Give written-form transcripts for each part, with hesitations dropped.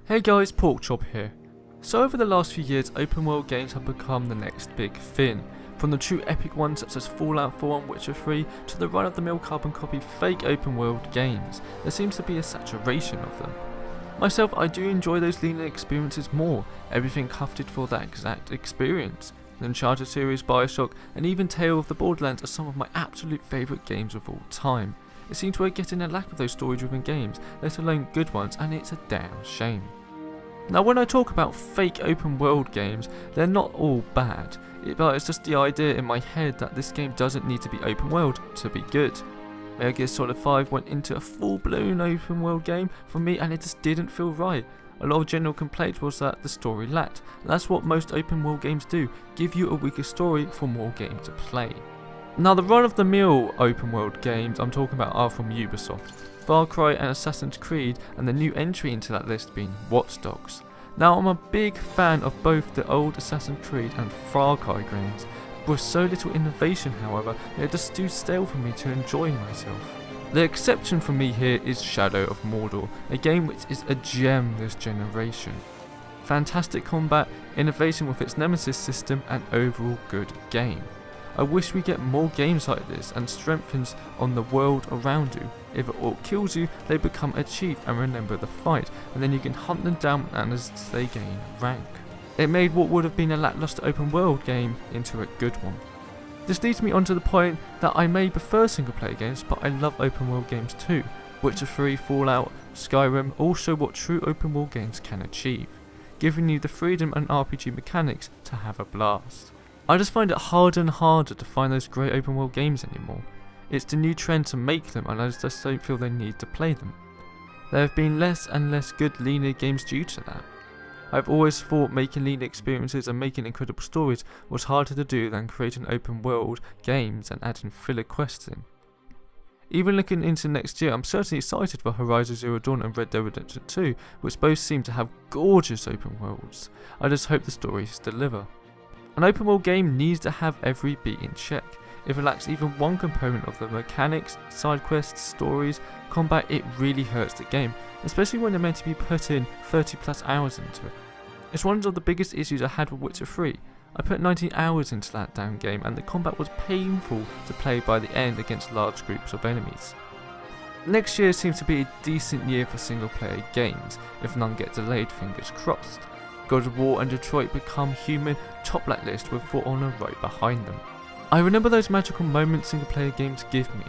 Hey guys, Porkchop here. So over the last few years, open world games have become the next big thing. From the true epic ones such as Fallout 4 and Witcher 3 to the run-of-the-mill carbon copy fake open world games, there seems to be a saturation of them. Myself, I do enjoy those linear experiences more, everything crafted for that exact experience. The Uncharted series, Bioshock and even Tale of the Borderlands are some of my absolute favourite games of all time. It seems we're getting a lack of those story-driven games, let alone good ones, and it's a damn shame. Now when I talk about fake open world games, they're not all bad, but it's just the idea in my head that this game doesn't need to be open world to be good. Metal Gear Solid 5 went into a full-blown open world game for me and it just didn't feel right. A lot of general complaint was that the story lacked, and that's what most open world games do, give you a weaker story for more game to play. Now the run-of-the-mill open world games I'm talking about are from Ubisoft, Far Cry and Assassin's Creed, and the new entry into that list being Watch Dogs. Now I'm a big fan of both the old Assassin's Creed and Far Cry games. With so little innovation however, it just too stale for me to enjoy myself. The exception for me here is Shadow of Mordor, a game which is a gem this generation. Fantastic combat, innovation with its Nemesis system and overall good game. I wish we get more games like this and strengthens on the world around you. If it all kills you, they become a chief and remember the fight, and then you can hunt them down and as they gain rank. It made what would have been a lackluster open world game into a good one. This leads me on to the point that I may prefer single player games, but I love open world games too. Witcher 3, Fallout, Skyrim all show what true open world games can achieve, giving you the freedom and RPG mechanics to have a blast. I just find it harder and harder to find those great open world games anymore. It's the new trend to make them and I just don't feel the need to play them. There have been less and less good linear games due to that. I've always thought making linear experiences and making incredible stories was harder to do than creating open world games and adding filler quests in. Even looking into next year, I'm certainly excited for Horizon Zero Dawn and Red Dead Redemption 2, which both seem to have gorgeous open worlds. I just hope the stories deliver. An open world game needs to have every beat in check. If it lacks even one component of the mechanics, side quests, stories, combat, it really hurts the game, especially when they're meant to be put in 30 plus hours into it. It's one of the biggest issues I had with Witcher 3. I put 19 hours into that damn game and the combat was painful to play by the end against large groups of enemies. Next year seems to be a decent year for single player games, if none get delayed, fingers crossed. God of War and Detroit Become Human top that list with For Honor right behind them. I remember those magical moments single player games give me,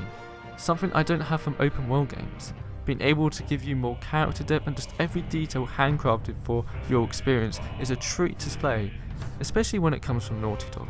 something I don't have from open world games. Being able to give you more character depth and just every detail handcrafted for your experience is a treat to play, especially when it comes from Naughty Dog.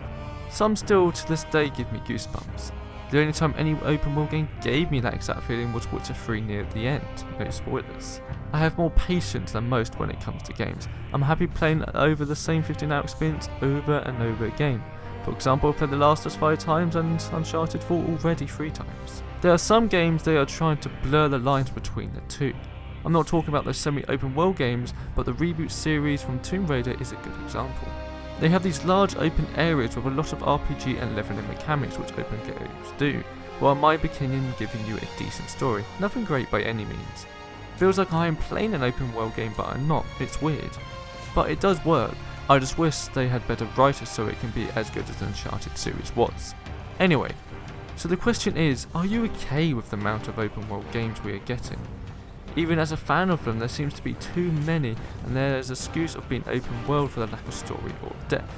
Some still to this day give me goosebumps. The only time any open world game gave me that exact feeling was Witcher 3 near the end, no spoilers. I have more patience than most when it comes to games. I'm happy playing over the same 15-hour experience over and over again. For example, I played The Last of Us 5 times and Uncharted 4 already 3 times. There are some games they are trying to blur the lines between the two. I'm not talking about those semi-open world games, but the reboot series from Tomb Raider is a good example. They have these large open areas with a lot of RPG and leveling mechanics which open games do, while in my opinion giving you a decent story. Nothing great by any means. Feels like I am playing an open world game but I'm not, it's weird. But it does work, I just wish they had better writers so it can be as good as the Uncharted series was. Anyway, so the question is, are you okay with the amount of open world games we are getting? Even as a fan of them, there seems to be too many and there is an excuse of being open world for the lack of story or depth.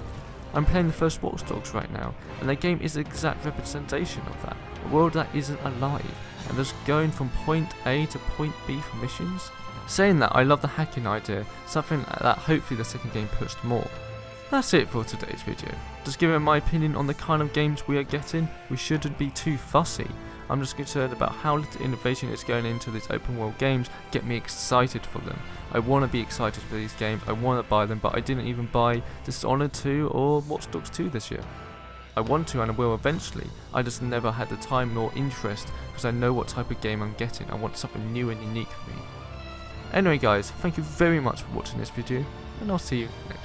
I'm playing the first Watch Dogs right now and the game is the exact representation of that, a world that isn't alive and just going from point A to point B for missions. Saying that, I love the hacking idea, something that hopefully the second game pushed more. That's it for today's video. Just giving my opinion on the kind of games we are getting, we shouldn't be too fussy. I'm just concerned about how little innovation is going into these open world games, get me excited for them. I want to be excited for these games, I want to buy them, but I didn't even buy Dishonored 2 or Watch Dogs 2 this year. I want to and I will eventually, I just never had the time nor interest because I know what type of game I'm getting. I want something new and unique for me. Anyway guys, thank you very much for watching this video and I'll see you next time.